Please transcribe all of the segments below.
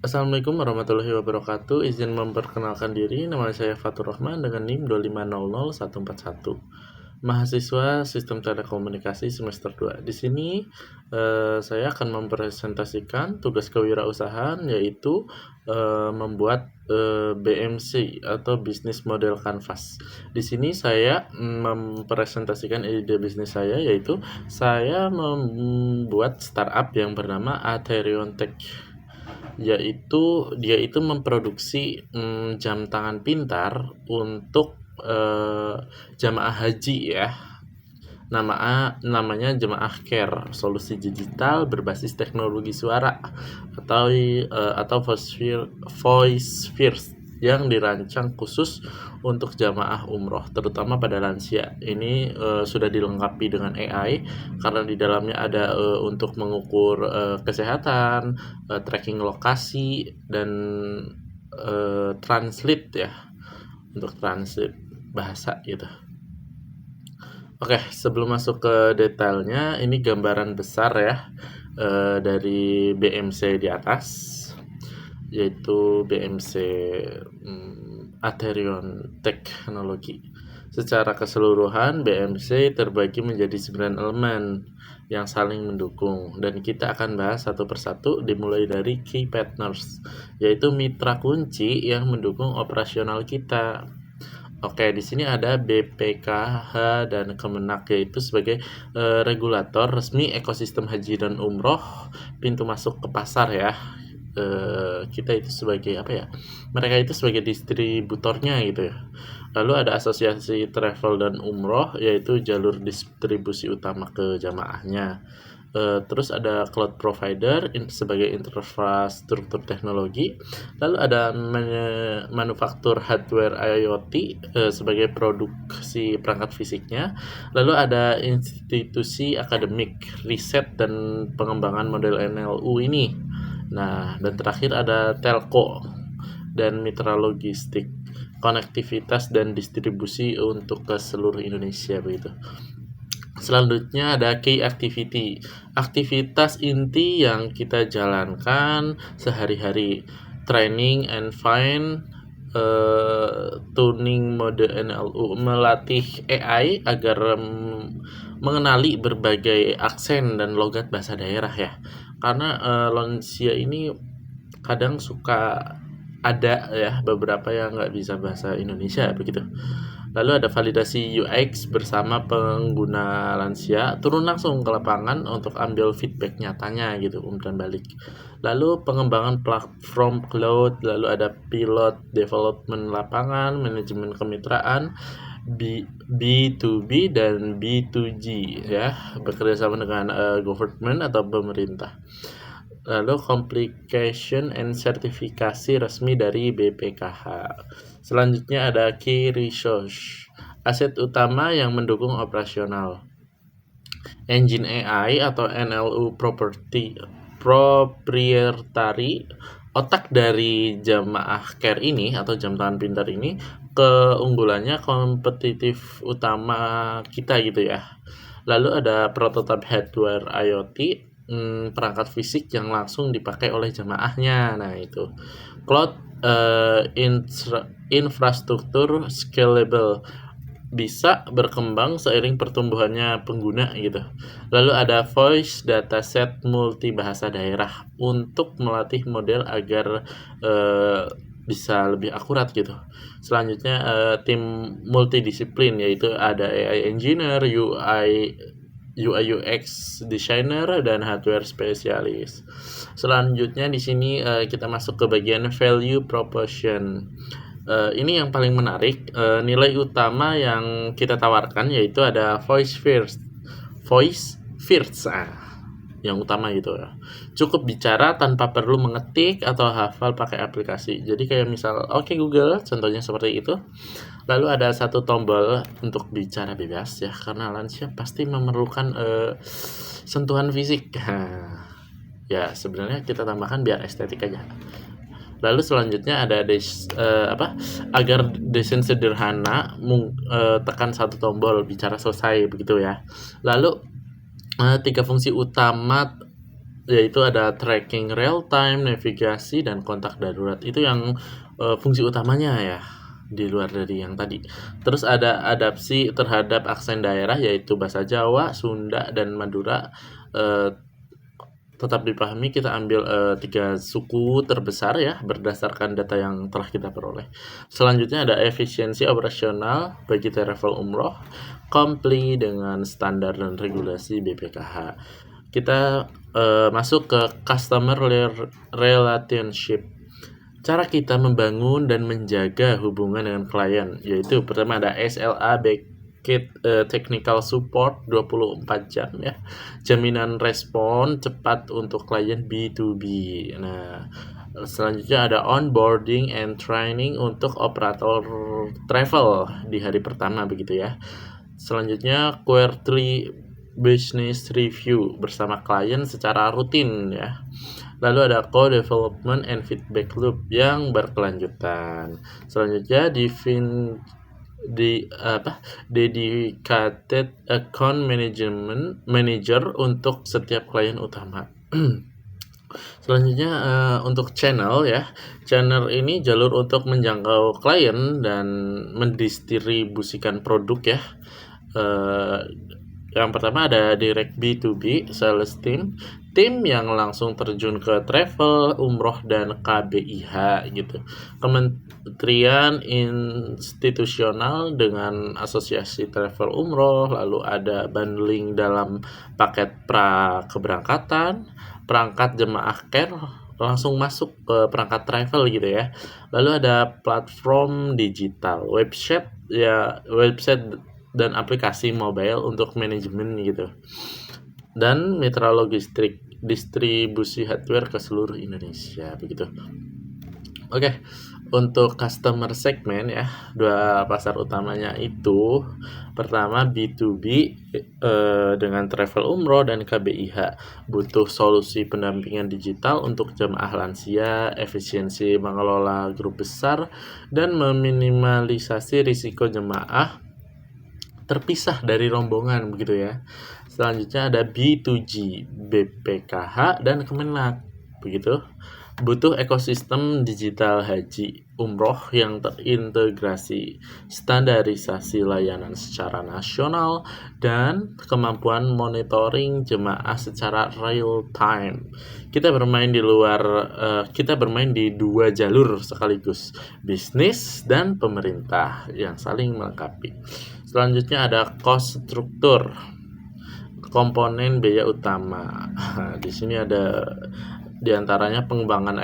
Assalamualaikum warahmatullahi wabarakatuh. Izin memperkenalkan diri, nama saya Fatur Rahman dengan NIM 2500141. Mahasiswa Sistem Telekomunikasi semester 2. Di sini saya akan mempresentasikan tugas kewirausahaan, yaitu membuat BMC atau Business Model Canvas. Di sini saya mempresentasikan ide bisnis saya, yaitu saya membuat startup yang bernama Atherion Tech, yaitu dia itu memproduksi jam tangan pintar untuk jamaah haji ya. Namanya Jemaah Care, solusi digital berbasis teknologi suara atau voice first yang dirancang khusus untuk jamaah umroh, terutama pada lansia. Ini sudah dilengkapi dengan AI karena di dalamnya ada untuk mengukur kesehatan, tracking lokasi, dan translate ya, untuk translate bahasa gitu. Oke, sebelum masuk ke detailnya, ini gambaran besar ya dari BMC di atas, yaitu BMC Atherion Technology. Secara keseluruhan, BMC terbagi menjadi 9 elemen yang saling mendukung, dan kita akan bahas satu persatu dimulai dari key partners, yaitu mitra kunci yang mendukung operasional kita. Oke, di sini ada BPKH dan Kemenak, yaitu sebagai regulator resmi ekosistem haji dan umroh, pintu masuk ke pasar ya. Kita itu sebagai apa ya? Mereka itu sebagai distributornya gitu ya. Lalu ada asosiasi travel dan umroh, yaitu jalur distribusi utama ke jamaahnya. Terus ada cloud provider sebagai infrastruktur teknologi. Lalu ada manufaktur hardware IoT sebagai produksi perangkat fisiknya. Lalu ada institusi akademik, riset dan pengembangan model NLU ini. Nah, dan terakhir ada telco dan mitra logistik, konektivitas dan distribusi untuk ke seluruh Indonesia begitu. Selanjutnya ada key activity, aktivitas inti yang kita jalankan sehari-hari: training and fine tuning mode NLU, melatih AI agar mengenali berbagai aksen dan logat bahasa daerah ya, karena lansia ini kadang suka ada ya beberapa yang nggak bisa bahasa Indonesia begitu. Lalu ada validasi UX bersama pengguna lansia, turun langsung ke lapangan untuk ambil feedback nyatanya gitu, umpan balik. Lalu pengembangan platform cloud, lalu ada pilot development lapangan, manajemen kemitraan, B2B dan B2G ya, bekerjasama dengan government atau pemerintah. Lalu complication and sertifikasi resmi dari BPKH. Selanjutnya ada key resource, aset utama yang mendukung operasional. Engine AI atau NLU proprietary, otak dari jamaah care ini atau jam tangan pintar ini. Keunggulannya kompetitif utama kita gitu ya. Lalu ada prototype hardware IoT, perangkat fisik yang langsung dipakai oleh jamaahnya. Nah, itu cloud infrastruktur scalable, bisa berkembang seiring pertumbuhannya pengguna gitu. Lalu ada voice dataset multi bahasa daerah untuk melatih model agar bisa lebih akurat gitu. Selanjutnya tim multidisiplin, yaitu ada AI engineer, UI UX designer, dan hardware spesialis. Selanjutnya di sini kita masuk ke bagian value proposition. Ini yang paling menarik, nilai utama yang kita tawarkan yaitu ada voice first, yang utama gitu ya. Cukup bicara tanpa perlu mengetik atau hafal pakai aplikasi. Jadi kayak misal oke Google, contohnya seperti itu. Lalu ada satu tombol untuk bicara bebas ya, karena lansia pasti memerlukan sentuhan fisik. Ya sebenarnya kita tambahkan biar estetik aja. Lalu selanjutnya ada agar desain sederhana, tekan satu tombol, bicara selesai begitu ya. Lalu 3 fungsi utama yaitu ada tracking real time, navigasi, dan kontak darurat. Itu yang fungsi utamanya ya, di luar dari yang tadi. Terus ada adaptasi terhadap aksen daerah, yaitu bahasa Jawa, Sunda, dan Madura. Tetap dipahami, kita ambil 3 suku terbesar ya, berdasarkan data yang telah kita peroleh. Selanjutnya ada efisiensi operasional bagi travel umroh, comply dengan standar dan regulasi BPKH. Kita masuk ke customer relationship. Cara kita membangun dan menjaga hubungan dengan klien, yaitu pertama ada SLA technical support 24 jam ya. Jaminan respon cepat untuk klien B2B. Nah, selanjutnya ada onboarding and training untuk operator travel di hari pertama begitu ya. Selanjutnya quarterly business review bersama klien secara rutin ya. Lalu ada co-development and feedback loop yang berkelanjutan. Selanjutnya dedicated account manager untuk setiap klien utama. Selanjutnya untuk channel ya. Channel ini jalur untuk menjangkau klien dan mendistribusikan produk ya. Yang pertama ada direct B2B sales team yang langsung terjun ke travel, umroh, dan KBIH gitu. Kementerian institusional dengan asosiasi travel umroh, lalu ada bundling dalam paket pra keberangkatan, perangkat jemaah care langsung masuk ke perangkat travel gitu ya. Lalu ada platform digital, website dan aplikasi mobile untuk manajemen gitu. Dan mitra logistik, distribusi hardware ke seluruh Indonesia begitu. Oke, untuk customer segment ya, 2 pasar utamanya itu pertama B2B dengan travel umroh dan KBIH. Butuh solusi pendampingan digital untuk jemaah lansia, efisiensi mengelola grup besar, dan meminimalisasi risiko jemaah terpisah dari rombongan begitu ya. Selanjutnya ada B2G, BPKH dan Kemenag begitu. Butuh ekosistem digital haji umroh yang terintegrasi, standarisasi layanan secara nasional, dan kemampuan monitoring jemaah secara real time. Kita bermain di 2 jalur sekaligus, bisnis dan pemerintah yang saling melengkapi. Selanjutnya ada cost struktur, komponen biaya utama. Di sini ada diantaranya pengembangan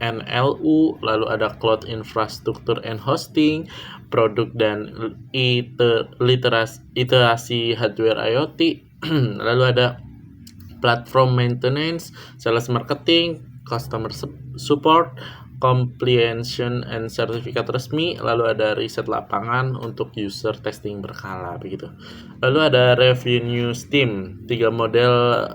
NLU, lalu ada cloud infrastructure and hosting, produk dan iterasi hardware IoT, lalu ada platform maintenance, sales marketing, customer support, compliance and sertifikat resmi, lalu ada riset lapangan untuk user testing berkala begitu. Lalu ada revenue stream, 3 model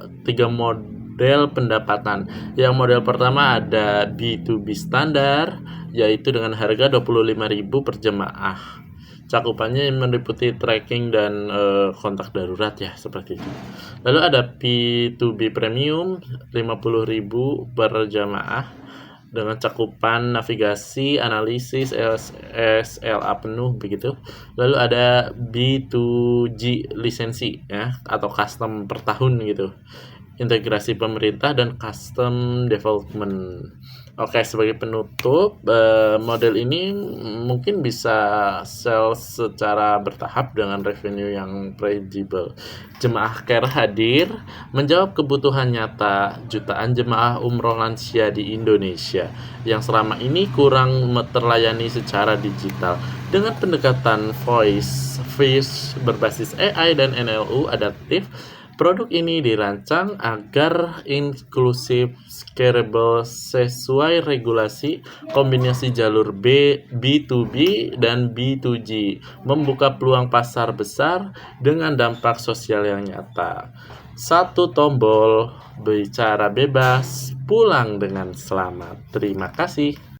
pendapatan. Yang model pertama ada B2B standar, yaitu dengan harga 25.000 per jemaah. Cakupannya meliputi tracking dan kontak darurat ya, seperti itu. Lalu ada B2B premium, 50.000 per jemaah dengan cakupan navigasi, analisis, SLA penuh begitu. Lalu ada B2G lisensi ya, atau custom per tahun gitu. Integrasi pemerintah dan custom development. Oke, sebagai penutup, model ini mungkin bisa sell secara bertahap dengan revenue yang predictable. Jemaah care hadir menjawab kebutuhan nyata jutaan jemaah umroh lansia di Indonesia yang selama ini kurang terlayani secara digital. Dengan pendekatan voice berbasis AI dan NLU adaptif, produk ini dirancang agar inklusif, scalable, sesuai regulasi, kombinasi jalur B2B dan B2G, membuka peluang pasar besar dengan dampak sosial yang nyata. 1 tombol, bicara bebas, pulang dengan selamat. Terima kasih.